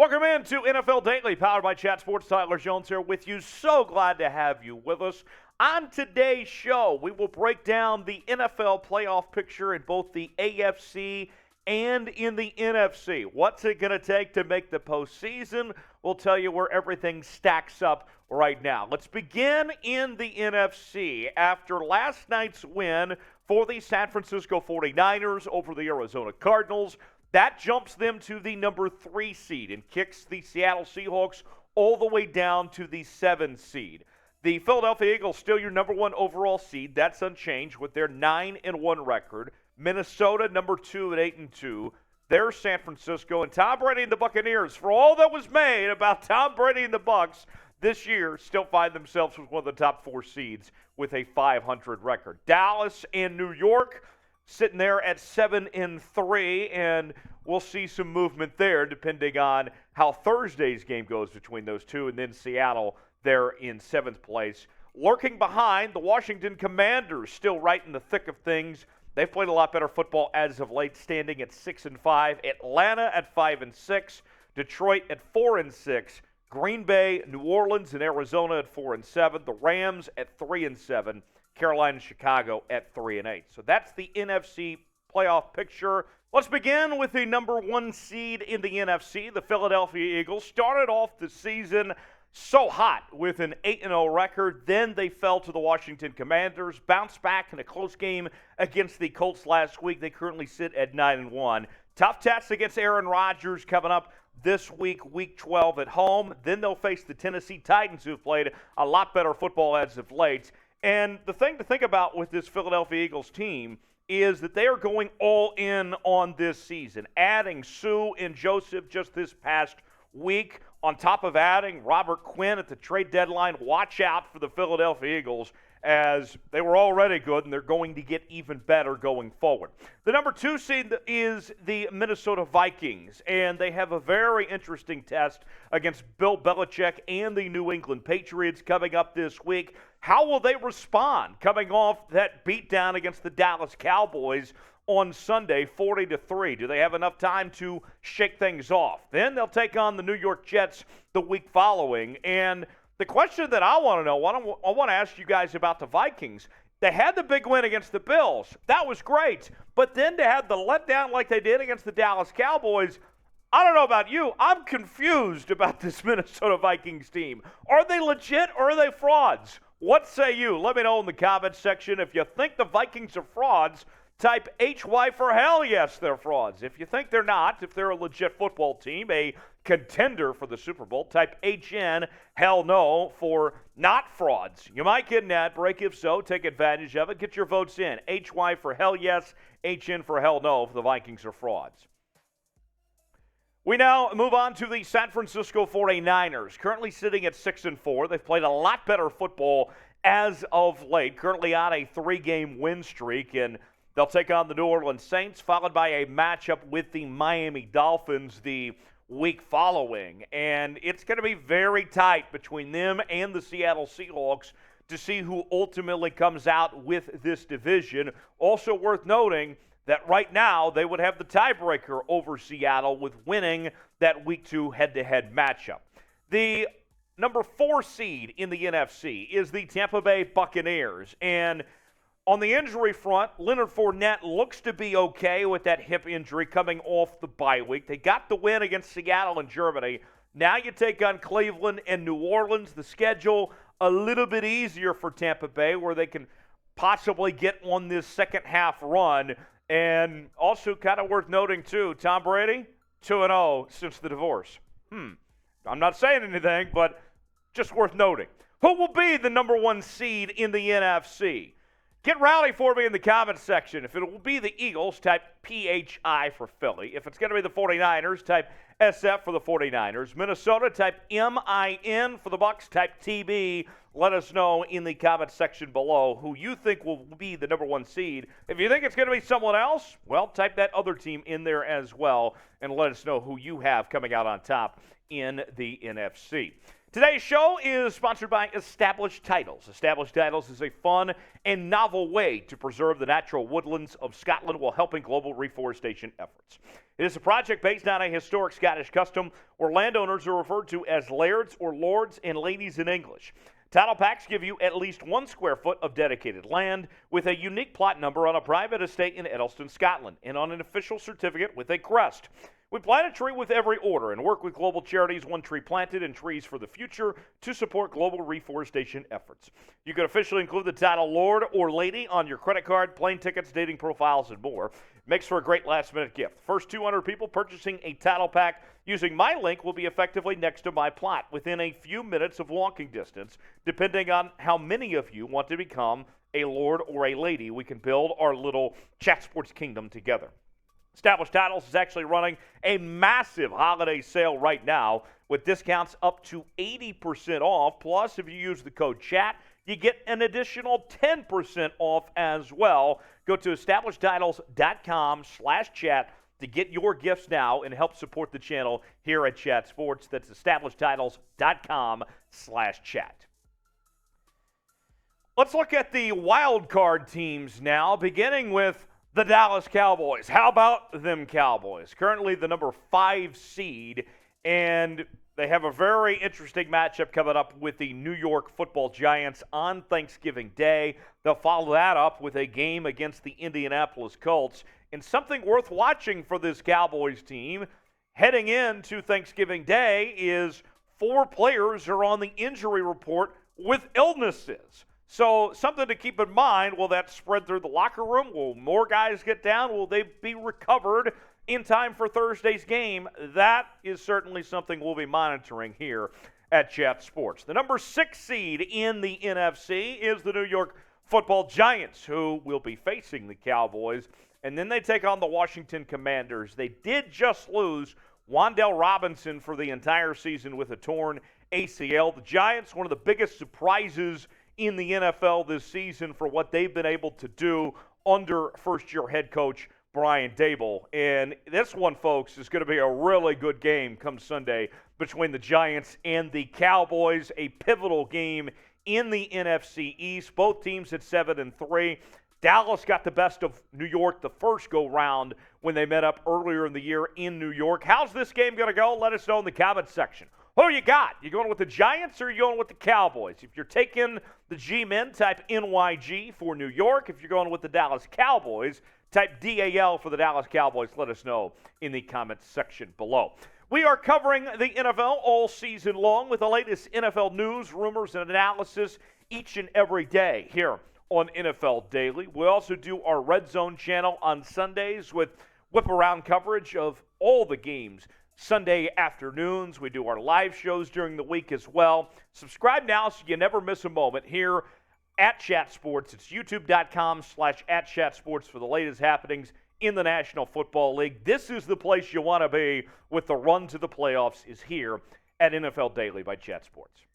Welcome into NFL Daily, powered by Chat Sports. Tyler Jones here with you. So glad to have you with us. On today's show, we will break down the NFL playoff picture in both the AFC and in the NFC. What's it going to take to make the postseason? We'll tell you where everything stacks up right now. Let's begin in the NFC. After last night's win for the San Francisco 49ers over the Arizona Cardinals, that jumps them to the number 3 seed and kicks the Seattle Seahawks all the way down to the 7 seed. The Philadelphia Eagles still your number 1 overall seed. That's unchanged with their 9-1 record. Minnesota number 2 at 8-2. There's San Francisco, and Tom Brady and the Buccaneers, for all that was made about Tom Brady and the Bucs this year, still find themselves with one of the top 4 seeds with a 500 record. Dallas and New York sitting there at 7-3, and we'll see some movement there depending on how Thursday's game goes between those two, and then Seattle there in 7th place. Lurking behind, the Washington Commanders still right in the thick of things. They've played a lot better football as of late, standing at 6-5. Atlanta at 5-6. Detroit at 4-6. Green Bay, New Orleans, and Arizona at 4-7. The Rams at 3-7. Carolina and Chicago at 3-8. So that's the NFC playoff picture. Let's begin with the number 1 seed in the NFC. The Philadelphia Eagles started off the season so hot with an 8-0 record. Then they fell to the Washington Commanders, bounced back in a close game against the Colts last week. They currently sit at 9-1. Tough test against Aaron Rodgers coming up this week, week 12 at home. Then they'll face the Tennessee Titans, who've played a lot better football as of late. And the thing to think about with this Philadelphia Eagles team is that they are going all in on this season, adding Sue and Joseph just this past week, on top of adding Robert Quinn at the trade deadline. Watch out for the Philadelphia Eagles, as they were already good, and they're going to get even better going forward. The number 2 seed is the Minnesota Vikings, and they have a very interesting test against Bill Belichick and the New England Patriots coming up this week. How will they respond coming off that beatdown against the Dallas Cowboys on Sunday, 40-3? Do they have enough time to shake things off? Then they'll take on the New York Jets the week following. And the question that I want to know, I want to ask you guys about the Vikings. They had the big win against the Bills. That was great. But then to have the letdown like they did against the Dallas Cowboys, I don't know about you. I'm confused about this Minnesota Vikings team. Are they legit or are they frauds? What say you? Let me know in the comments section. If you think the Vikings are frauds, type HY for hell yes, they're frauds. If you think they're not, if they're a legit football team, a contender for the Super Bowl, type HN hell no for not frauds. You might get an ad break. If so, take advantage of it. Get your votes in. HY for hell yes, HN for hell no if the Vikings are frauds. We now move on to the San Francisco 49ers, currently sitting at 6-4. They've played a lot better football as of late, currently on a 3-game win streak, and they'll take on the New Orleans Saints, followed by a matchup with the Miami Dolphins the week following. And it's going to be very tight between them and the Seattle Seahawks to see who ultimately comes out with this division. Also worth noting that right now they would have the tiebreaker over Seattle with winning that Week 2 head-to-head matchup. The number 4 seed in the NFC is the Tampa Bay Buccaneers. And on the injury front, Leonard Fournette looks to be okay with that hip injury coming off the bye week. They got the win against Seattle and Germany. Now you take on Cleveland and New Orleans. The schedule a little bit easier for Tampa Bay, where they can possibly get on this second half run. And also kind of worth noting, too, Tom Brady, 2-0 since the divorce. I'm not saying anything, but just worth noting. Who will be the number 1 seed in the NFC? Get rowdy for me in the comments section. If it will be the Eagles, type PHI for Philly. If it's going to be the 49ers, type SF for the 49ers. Minnesota, type MIN for the Bucs, type TB. Let us know in the comments section below who you think will be the number 1 seed. If you think it's going to be someone else, well, type that other team in there as well and let us know who you have coming out on top in the NFC. Today's show is sponsored by Established Titles. Established Titles is a fun and novel way to preserve the natural woodlands of Scotland while helping global reforestation efforts. It is a project based on a historic Scottish custom where landowners are referred to as lairds or lords and ladies in English. Title packs give you at least 1 square foot of dedicated land with a unique plot number on a private estate in Edelston, Scotland, and on an official certificate with a crest. We plant a tree with every order and work with global charities One Tree Planted and Trees for the Future to support global reforestation efforts. You can officially include the title Lord or Lady on your credit card, plane tickets, dating profiles, and more. Makes for a great last-minute gift. First 200 people purchasing a title pack using my link will be effectively next to my plot within a few minutes of walking distance, depending on how many of you want to become a lord or a lady. We can build our little Chat Sports kingdom together. Established Titles is actually running a massive holiday sale right now with discounts up to 80% off. Plus, if you use the code CHAT, you get an additional 10% off as well. Go to establishedtitles.com/chat to get your gifts now and help support the channel here at Chat Sports. That's establishedtitles.com/chat. Let's look at the wild card teams now, beginning with the Dallas Cowboys. How about them Cowboys? Currently the number 5 seed, and they have a very interesting matchup coming up with the New York Football Giants on Thanksgiving Day. They'll follow that up with a game against the Indianapolis Colts. And something worth watching for this Cowboys team heading into Thanksgiving Day is 4 players are on the injury report with illnesses. So something to keep in mind. Will that spread through the locker room? Will more guys get down? Will they be recovered in time for Thursday's game? That is certainly something we'll be monitoring here at Chat Sports. The number 6 seed in the NFC is the New York Football Giants, who will be facing the Cowboys. And then they take on the Washington Commanders. They did just lose Wan'Dale Robinson for the entire season with a torn ACL. The Giants, one of the biggest surprises in the NFL this season for what they've been able to do under first-year head coach Brian Daboll. And this one, folks, is going to be a really good game come Sunday between the Giants and the Cowboys, a pivotal game in the NFC East. Both teams at 7-3. Dallas got the best of New York the first go-round when they met up earlier in the year in New York. How's this game going to go? Let us know in the comments section. Who you got? You going with the Giants or are you going with the Cowboys? If you're taking the G-Men, type NYG for New York. If you're going with the Dallas Cowboys, type DAL for the Dallas Cowboys. Let us know in the comments section below. We are covering the NFL all season long with the latest NFL news, rumors, and analysis each and every day here on NFL Daily. We also do our Red Zone channel on Sundays with whip-around coverage of all the games Sunday afternoons. We do our live shows during the week as well. Subscribe now so you never miss a moment here at Chat Sports. It's youtube.com/@ChatSports for the latest happenings in the National Football League. This is the place you want to be with the run to the playoffs is here at NFL Daily by Chat Sports.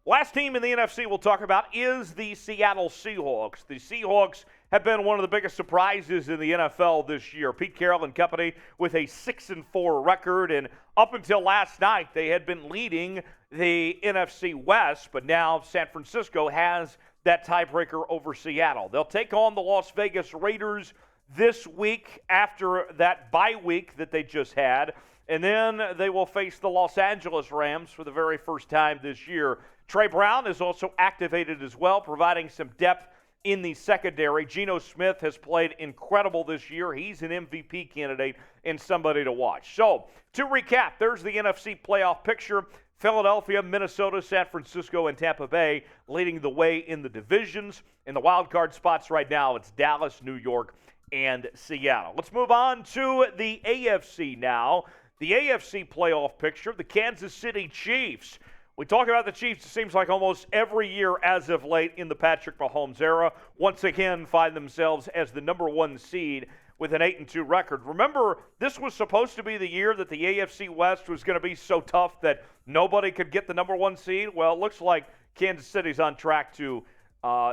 Last team in the NFC we'll talk about is the Seattle Seahawks. The Seahawks have been one of the biggest surprises in the NFL this year. Pete Carroll and company with a 6-4 record, and up until last night they had been leading the NFC West, but now San Francisco has that tiebreaker over Seattle. They'll take on the Las Vegas Raiders this week after that bye week that they just had, and then they will face the Los Angeles Rams for the very first time this year. Trey Brown is also activated as well, providing some depth in the secondary. Geno Smith has played incredible this year. He's an MVP candidate and somebody to watch. So, to recap, there's the NFC playoff picture. Philadelphia, Minnesota, San Francisco, and Tampa Bay leading the way in the divisions. In the wild card spots right now, it's Dallas, New York, and Seattle. Let's move on to the AFC now. The AFC playoff picture, the Kansas City Chiefs. We talk about the Chiefs, it seems like almost every year as of late in the Patrick Mahomes era. Once again, find themselves as the number 1 seed with an 8-2 record. Remember, this was supposed to be the year that the AFC West was going to be so tough that nobody could get the number 1 seed. Well, it looks like Kansas City's on track to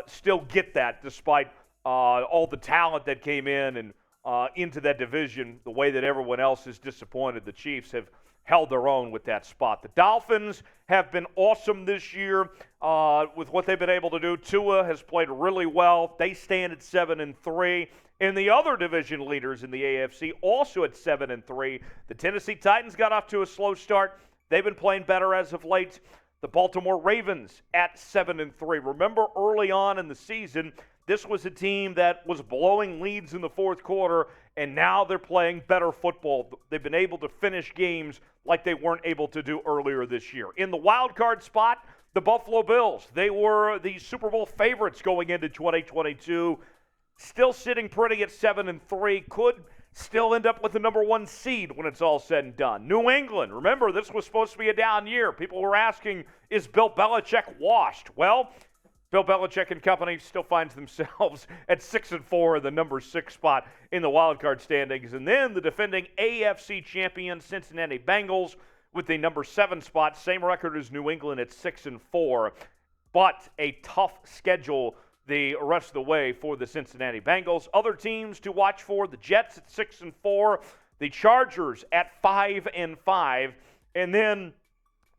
still get that despite all the talent that came in and into that division, the way that everyone else is disappointed. The Chiefs have held their own with that spot. The Dolphins have been awesome this year with what they've been able to do. Tua has played really well. They stand at 7-3. And the other division leaders in the AFC also at 7-3. The Tennessee Titans got off to a slow start. They've been playing better as of late. The Baltimore Ravens at 7-3. Remember early on in the season, this was a team that was blowing leads in the fourth quarter, and now they're playing better football. They've been able to finish games like they weren't able to do earlier this year. In the wild card spot, the Buffalo Bills. They were the Super Bowl favorites going into 2022. Still sitting pretty at 7-3. Could still end up with the number 1 seed when it's all said and done. New England, remember, this was supposed to be a down year. People were asking, is Bill Belichick washed? Well, Bill Belichick and company still finds themselves at 6-4 in the number 6 spot in the wild card standings. And then the defending AFC champion Cincinnati Bengals with the number 7 spot, same record as New England at 6-4, but a tough schedule the rest of the way for the Cincinnati Bengals. Other teams to watch for: the Jets at 6-4, the Chargers at 5-5, and then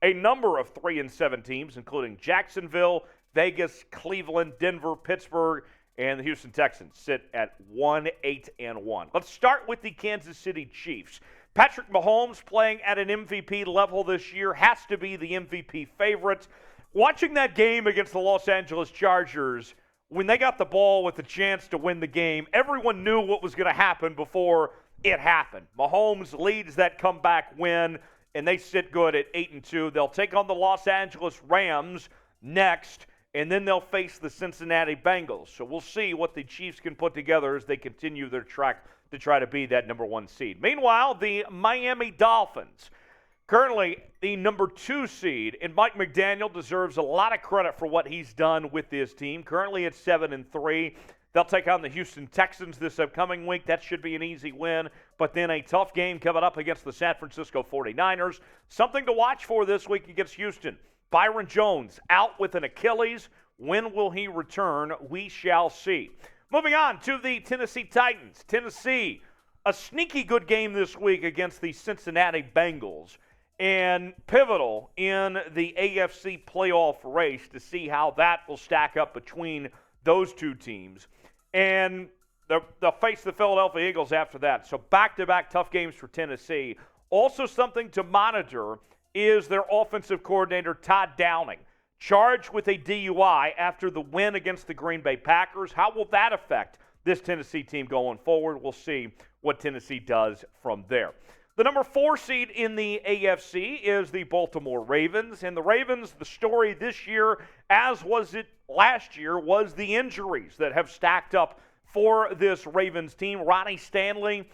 a number of 3-7 teams, including Jacksonville, Vegas, Cleveland, Denver, Pittsburgh, and the Houston Texans sit at 1-8-1. Let's start with the Kansas City Chiefs. Patrick Mahomes playing at an MVP level this year, has to be the MVP favorite. Watching that game against the Los Angeles Chargers, when they got the ball with the chance to win the game, everyone knew what was going to happen before it happened. Mahomes leads that comeback win, and they sit good at 8-2. They'll take on the Los Angeles Rams next, and then they'll face the Cincinnati Bengals. So we'll see what the Chiefs can put together as they continue their trek to try to be that number 1 seed. Meanwhile, the Miami Dolphins, currently the number 2 seed, and Mike McDaniel deserves a lot of credit for what he's done with this team. Currently at 7-3. They'll take on the Houston Texans this upcoming week. That should be an easy win. But then a tough game coming up against the San Francisco 49ers. Something to watch for this week against Houston. Byron Jones out with an Achilles. When will he return? We shall see. Moving on to the Tennessee Titans. Tennessee, a sneaky good game this week against the Cincinnati Bengals, and pivotal in the AFC playoff race to see how that will stack up between those two teams. And they'll face the Philadelphia Eagles after that. So back-to-back tough games for Tennessee. Also something to monitor is their offensive coordinator, Todd Downing, charged with a DUI after the win against the Green Bay Packers. How will that affect this Tennessee team going forward? We'll see what Tennessee does from there. The number 4 seed in the AFC is the Baltimore Ravens. And the Ravens, the story this year, as was it last year, was the injuries that have stacked up for this Ravens team. Ronnie Stanley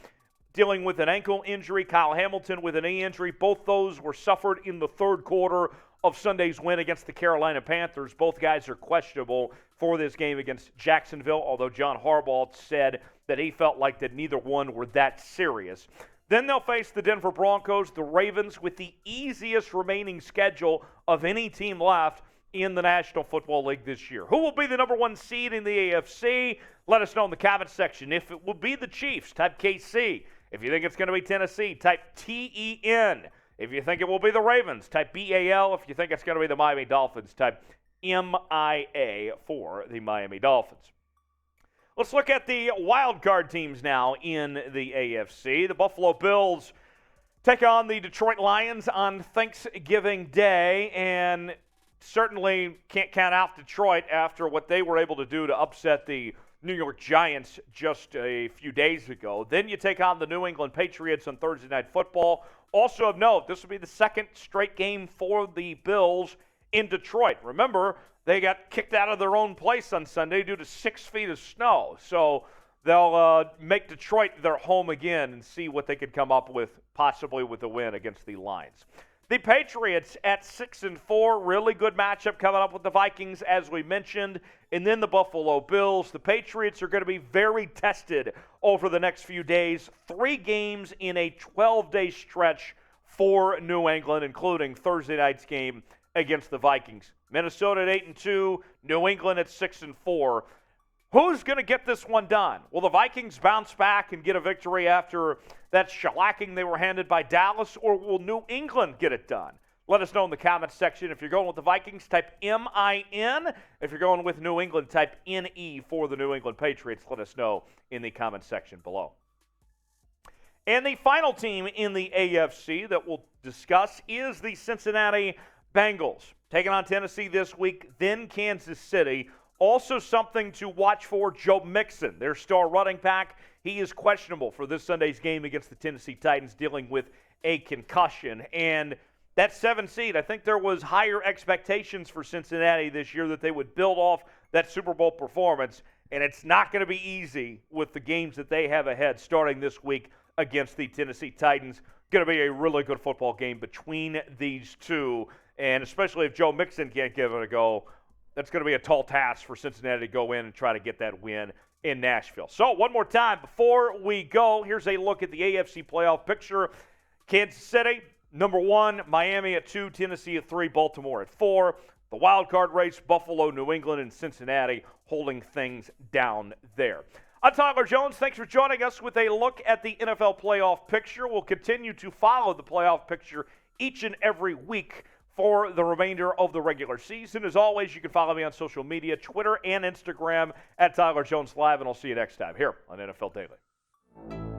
dealing with an ankle injury, Kyle Hamilton with a knee injury. Both those were suffered in the third quarter of Sunday's win against the Carolina Panthers. Both guys are questionable for this game against Jacksonville, although John Harbaugh said that he felt like that neither one were that serious. Then they'll face the Denver Broncos, the Ravens, with the easiest remaining schedule of any team left in the National Football League this year. Who will be the number 1 seed in the AFC? Let us know in the comments section. If it will be the Chiefs, type KC. If you think it's going to be Tennessee, type TEN. If you think it will be the Ravens, type BAL. If you think it's going to be the Miami Dolphins, type MIA for the Miami Dolphins. Let's look at the wild card teams now in the AFC. The Buffalo Bills take on the Detroit Lions on Thanksgiving Day, and certainly can't count out Detroit after what they were able to do to upset the New York Giants just a few days ago. Then you take on the New England Patriots on Thursday Night Football. Also of note, this will be the second straight game for the Bills in Detroit. Remember, they got kicked out of their own place on Sunday due to 6 feet of snow. So they'll make Detroit their home again and see what they could come up with, possibly with a win against the Lions. The Patriots at 6-4, really good matchup coming up with the Vikings, as we mentioned. And then the Buffalo Bills. The Patriots are going to be very tested over the next few days. 3 games in a 12-day stretch for New England, including Thursday night's game against the Vikings. Minnesota at 8-2, New England at 6-4. Who's going to get this one done? Will the Vikings bounce back and get a victory after that shellacking they were handed by Dallas, or will New England get it done? Let us know in the comments section. If you're going with the Vikings, type M-I-N. If you're going with New England, type N-E for the New England Patriots. Let us know in the comments section below. And the final team in the AFC that we'll discuss is the Cincinnati Bengals. Taking on Tennessee this week, then Kansas City. Also something to watch for, Joe Mixon, their star running back. He is questionable for this Sunday's game against the Tennessee Titans, dealing with a concussion. And that 7 seed, I think there was higher expectations for Cincinnati this year that they would build off that Super Bowl performance. And it's not going to be easy with the games that they have ahead starting this week against the Tennessee Titans. Going to be a really good football game between these two. And especially if Joe Mixon can't give it a go, that's going to be a tall task for Cincinnati to go in and try to get that win in Nashville. So one more time before we go, here's a look at the AFC playoff picture. Kansas City, number 1, Miami at 2, Tennessee at 3, Baltimore at 4. The wild card race, Buffalo, New England, and Cincinnati holding things down there. I'm Tyler Jones. Thanks for joining us with a look at the NFL playoff picture. We'll continue to follow the playoff picture each and every week for the remainder of the regular season. As always, you can follow me on social media, Twitter and Instagram at Tyler Jones Live, and I'll see you next time here on NFL Daily.